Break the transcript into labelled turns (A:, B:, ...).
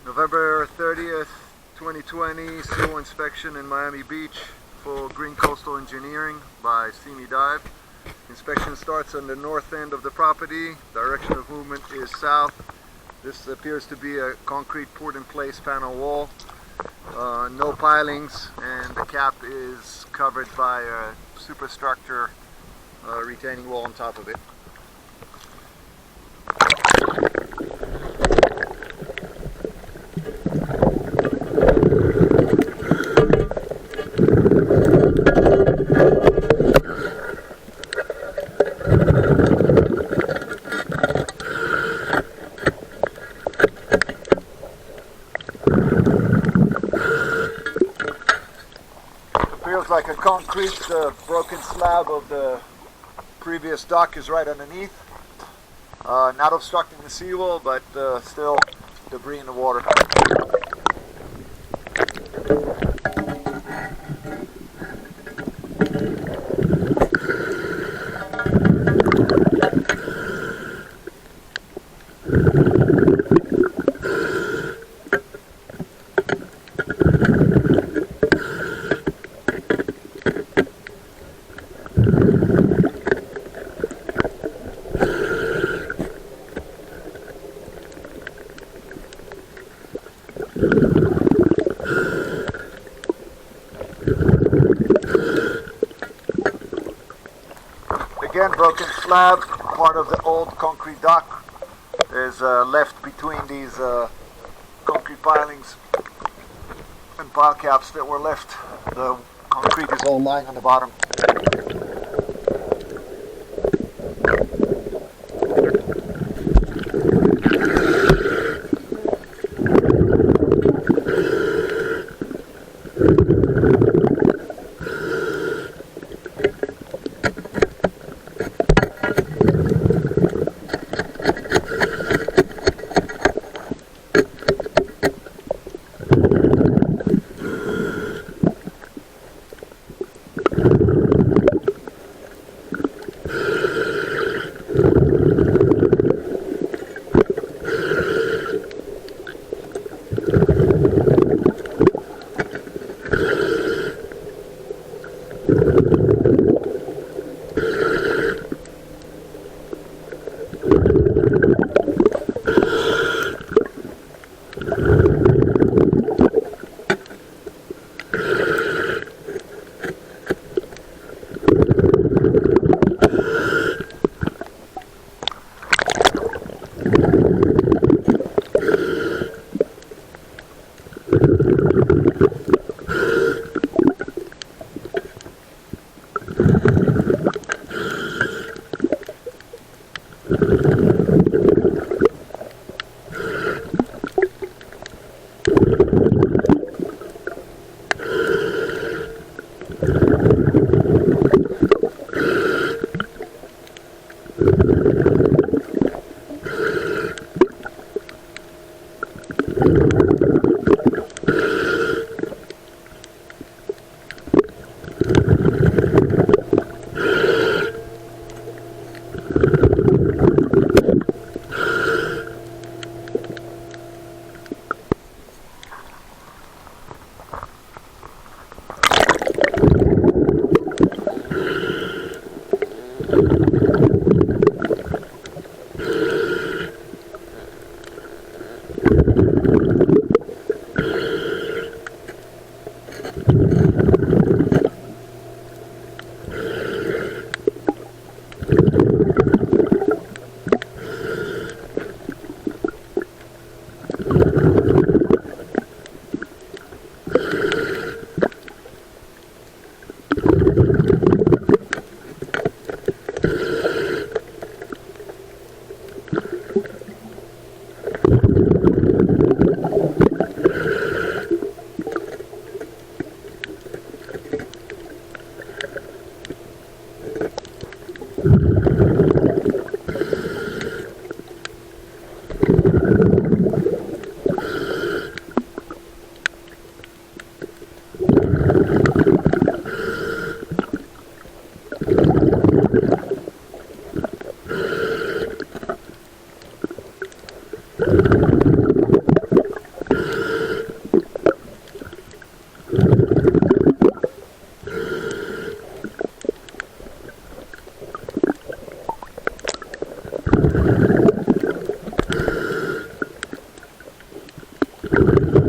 A: November 30th, 2020, Seawall Inspection in Miami Beach for Green Coastal Engineering by SeaMeDive. Inspection starts on the north end of the property. Direction of movement is south. This appears to be a concrete poured-in-place panel wall. No pilings, and the cap is covered by a superstructure retaining wall on top of it. Feels like a concrete broken slab of the previous dock is right underneath. Not obstructing the seawall, but still debris in the water. Again, broken slab, part of the old concrete dock is left between these concrete pilings and pile caps that were left. The concrete is all lying on the bottom. it.